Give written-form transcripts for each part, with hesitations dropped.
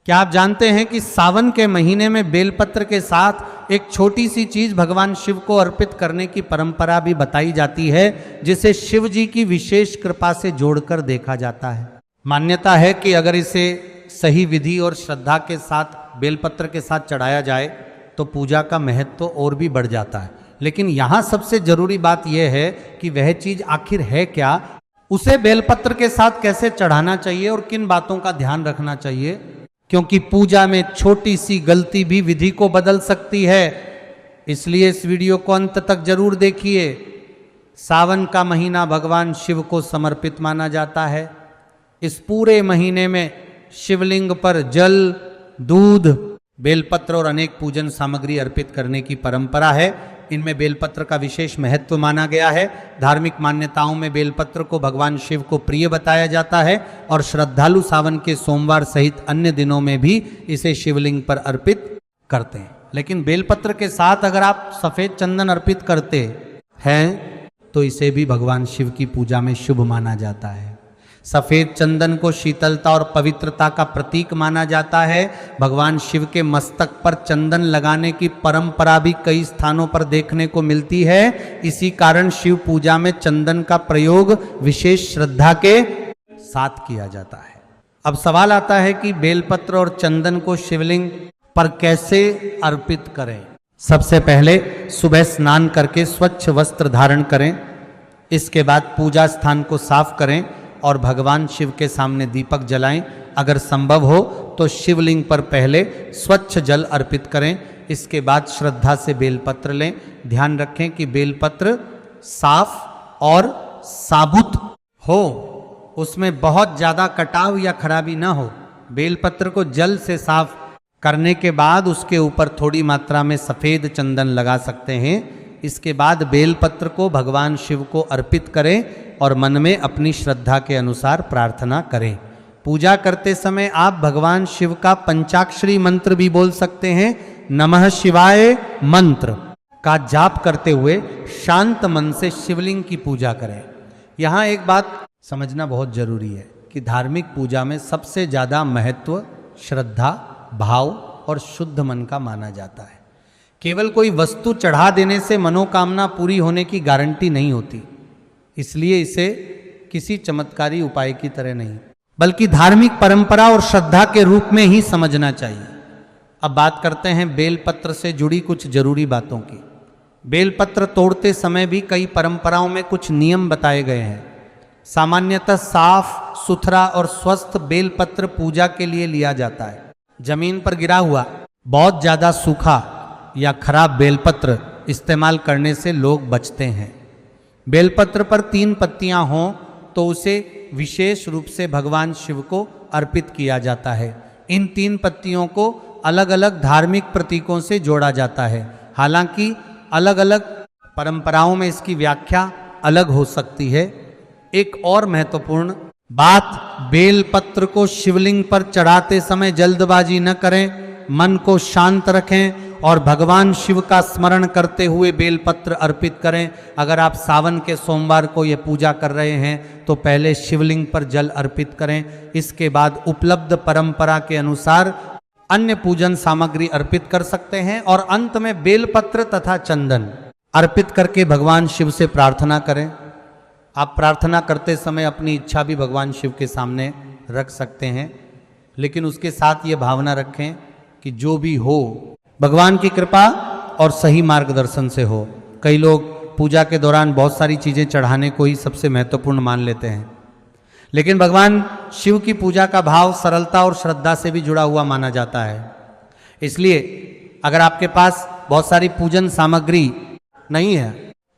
क्या आप जानते हैं कि सावन के महीने में बेलपत्र के साथ एक छोटी सी चीज भगवान शिव को अर्पित करने की परंपरा भी बताई जाती है, जिसे शिव जी की विशेष कृपा से जोड़कर देखा जाता है। मान्यता है कि अगर इसे सही विधि और श्रद्धा के साथ बेलपत्र के साथ चढ़ाया जाए तो पूजा का महत्व और भी बढ़ जाता है। लेकिन यहाँ सबसे जरूरी बात यह है कि वह चीज आखिर है क्या, उसे बेलपत्र के साथ कैसे चढ़ाना चाहिए और किन बातों का ध्यान रखना चाहिए, क्योंकि पूजा में छोटी सी गलती भी विधि को बदल सकती है। इसलिए इस वीडियो को अंत तक जरूर देखिए। सावन का महीना भगवान शिव को समर्पित माना जाता है। इस पूरे महीने में शिवलिंग पर जल, दूध, बेलपत्र और अनेक पूजन सामग्री अर्पित करने की परंपरा है। इनमें बेलपत्र का विशेष महत्व माना गया है। धार्मिक मान्यताओं में बेलपत्र को भगवान शिव को प्रिय बताया जाता है और श्रद्धालु सावन के सोमवार सहित अन्य दिनों में भी इसे शिवलिंग पर अर्पित करते हैं। लेकिन बेलपत्र के साथ अगर आप सफेद चंदन अर्पित करते हैं तो इसे भी भगवान शिव की पूजा में शुभ माना जाता है। सफेद चंदन को शीतलता और पवित्रता का प्रतीक माना जाता है। भगवान शिव के मस्तक पर चंदन लगाने की परंपरा भी कई स्थानों पर देखने को मिलती है। इसी कारण शिव पूजा में चंदन का प्रयोग विशेष श्रद्धा के साथ किया जाता है। अब सवाल आता है कि बेलपत्र और चंदन को शिवलिंग पर कैसे अर्पित करें। सबसे पहले सुबह स्नान करके स्वच्छ वस्त्र धारण करें। इसके बाद पूजा स्थान को साफ करें और भगवान शिव के सामने दीपक जलाएं। अगर संभव हो तो शिवलिंग पर पहले स्वच्छ जल अर्पित करें। इसके बाद श्रद्धा से बेलपत्र लें। ध्यान रखें कि बेलपत्र साफ और साबुत हो, उसमें बहुत ज़्यादा कटाव या खराबी ना हो। बेलपत्र को जल से साफ करने के बाद उसके ऊपर थोड़ी मात्रा में सफ़ेद चंदन लगा सकते हैं। इसके बाद बेलपत्र को भगवान शिव को अर्पित करें और मन में अपनी श्रद्धा के अनुसार प्रार्थना करें। पूजा करते समय आप भगवान शिव का पंचाक्षरी मंत्र भी बोल सकते हैं। नमः शिवाय मंत्र का जाप करते हुए शांत मन से शिवलिंग की पूजा करें। यहाँ एक बात समझना बहुत जरूरी है कि धार्मिक पूजा में सबसे ज़्यादा महत्व श्रद्धा, भाव और शुद्ध मन का माना जाता है। केवल कोई वस्तु चढ़ा देने से मनोकामना पूरी होने की गारंटी नहीं होती। इसलिए इसे किसी चमत्कारी उपाय की तरह नहीं, बल्कि धार्मिक परंपरा और श्रद्धा के रूप में ही समझना चाहिए। अब बात करते हैं बेलपत्र से जुड़ी कुछ जरूरी बातों की। बेलपत्र तोड़ते समय भी कई परंपराओं में कुछ नियम बताए गए हैं। सामान्यतः साफ सुथरा और स्वस्थ बेलपत्र पूजा के लिए लिया जाता है। जमीन पर गिरा हुआ बहुत ज्यादा सूखा या खराब बेलपत्र इस्तेमाल करने से लोग बचते हैं। बेलपत्र पर 3 पत्तियां हों तो उसे विशेष रूप से भगवान शिव को अर्पित किया जाता है। इन 3 पत्तियों को अलग अलग धार्मिक प्रतीकों से जोड़ा जाता है। हालांकि अलग अलग परंपराओं में इसकी व्याख्या अलग हो सकती है। एक और महत्वपूर्ण बात, बेलपत्र को शिवलिंग पर चढ़ाते समय जल्दबाजी न करें, मन को शांत रखें और भगवान शिव का स्मरण करते हुए बेलपत्र अर्पित करें। अगर आप सावन के सोमवार को यह पूजा कर रहे हैं तो पहले शिवलिंग पर जल अर्पित करें। इसके बाद उपलब्ध परंपरा के अनुसार अन्य पूजन सामग्री अर्पित कर सकते हैं और अंत में बेलपत्र तथा चंदन अर्पित करके भगवान शिव से प्रार्थना करें। आप प्रार्थना करते समय अपनी इच्छा भी भगवान शिव के सामने रख सकते हैं, लेकिन उसके साथ ये भावना रखें कि जो भी हो भगवान की कृपा और सही मार्गदर्शन से हो। कई लोग पूजा के दौरान बहुत सारी चीज़ें चढ़ाने को ही सबसे महत्वपूर्ण मान लेते हैं, लेकिन भगवान शिव की पूजा का भाव सरलता और श्रद्धा से भी जुड़ा हुआ माना जाता है। इसलिए अगर आपके पास बहुत सारी पूजन सामग्री नहीं है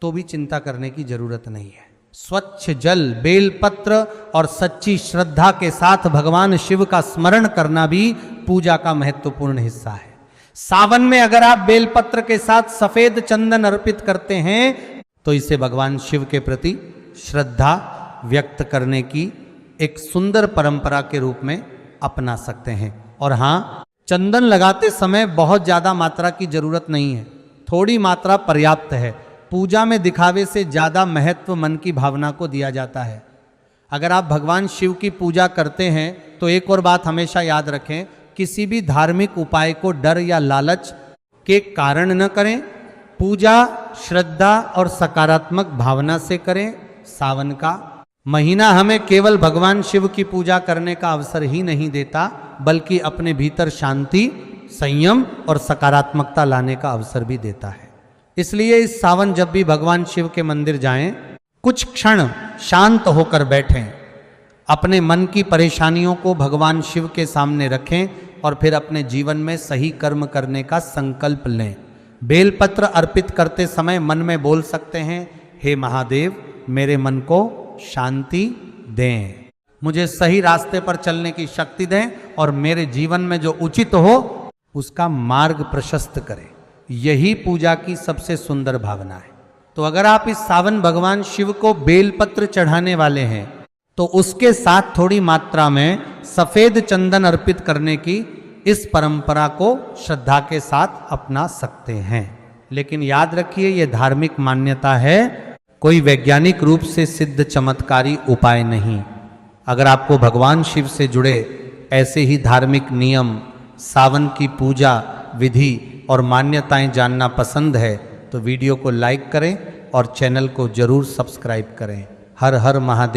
तो भी चिंता करने की जरूरत नहीं है। स्वच्छ जल, बेलपत्र और सच्ची श्रद्धा के साथ भगवान शिव का स्मरण करना भी पूजा का महत्वपूर्ण हिस्सा है। सावन में अगर आप बेलपत्र के साथ सफेद चंदन अर्पित करते हैं तो इसे भगवान शिव के प्रति श्रद्धा व्यक्त करने की एक सुंदर परंपरा के रूप में अपना सकते हैं। और हाँ, चंदन लगाते समय बहुत ज्यादा मात्रा की जरूरत नहीं है, थोड़ी मात्रा पर्याप्त है। पूजा में दिखावे से ज्यादा महत्व मन की भावना को दिया जाता है। अगर आप भगवान शिव की पूजा करते हैं तो एक और बात हमेशा याद रखें, किसी भी धार्मिक उपाय को डर या लालच के कारण न करें। पूजा श्रद्धा और सकारात्मक भावना से करें। सावन का महीना हमें केवल भगवान शिव की पूजा करने का अवसर ही नहीं देता, बल्कि अपने भीतर शांति, संयम और सकारात्मकता लाने का अवसर भी देता है। इसलिए इस सावन जब भी भगवान शिव के मंदिर जाएं, कुछ क्षण शांत होकर बैठें, अपने मन की परेशानियों को भगवान शिव के सामने रखें और फिर अपने जीवन में सही कर्म करने का संकल्प लें। बेलपत्र अर्पित करते समय मन में बोल सकते हैं, हे महादेव, मेरे मन को शांति दें, मुझे सही रास्ते पर चलने की शक्ति दें और मेरे जीवन में जो उचित हो उसका मार्ग प्रशस्त करें। यही पूजा की सबसे सुंदर भावना है। तो अगर आप इस सावन भगवान शिव को बेलपत्र चढ़ाने वाले हैं तो उसके साथ थोड़ी मात्रा में सफेद चंदन अर्पित करने की इस परंपरा को श्रद्धा के साथ अपना सकते हैं। लेकिन याद रखिए, यह धार्मिक मान्यता है, कोई वैज्ञानिक रूप से सिद्ध चमत्कारी उपाय नहीं। अगर आपको भगवान शिव से जुड़े ऐसे ही धार्मिक नियम, सावन की पूजा विधि और मान्यताएं जानना पसंद है तो वीडियो को लाइक करें और चैनल को जरूर सब्सक्राइब करें। हर हर महादेव।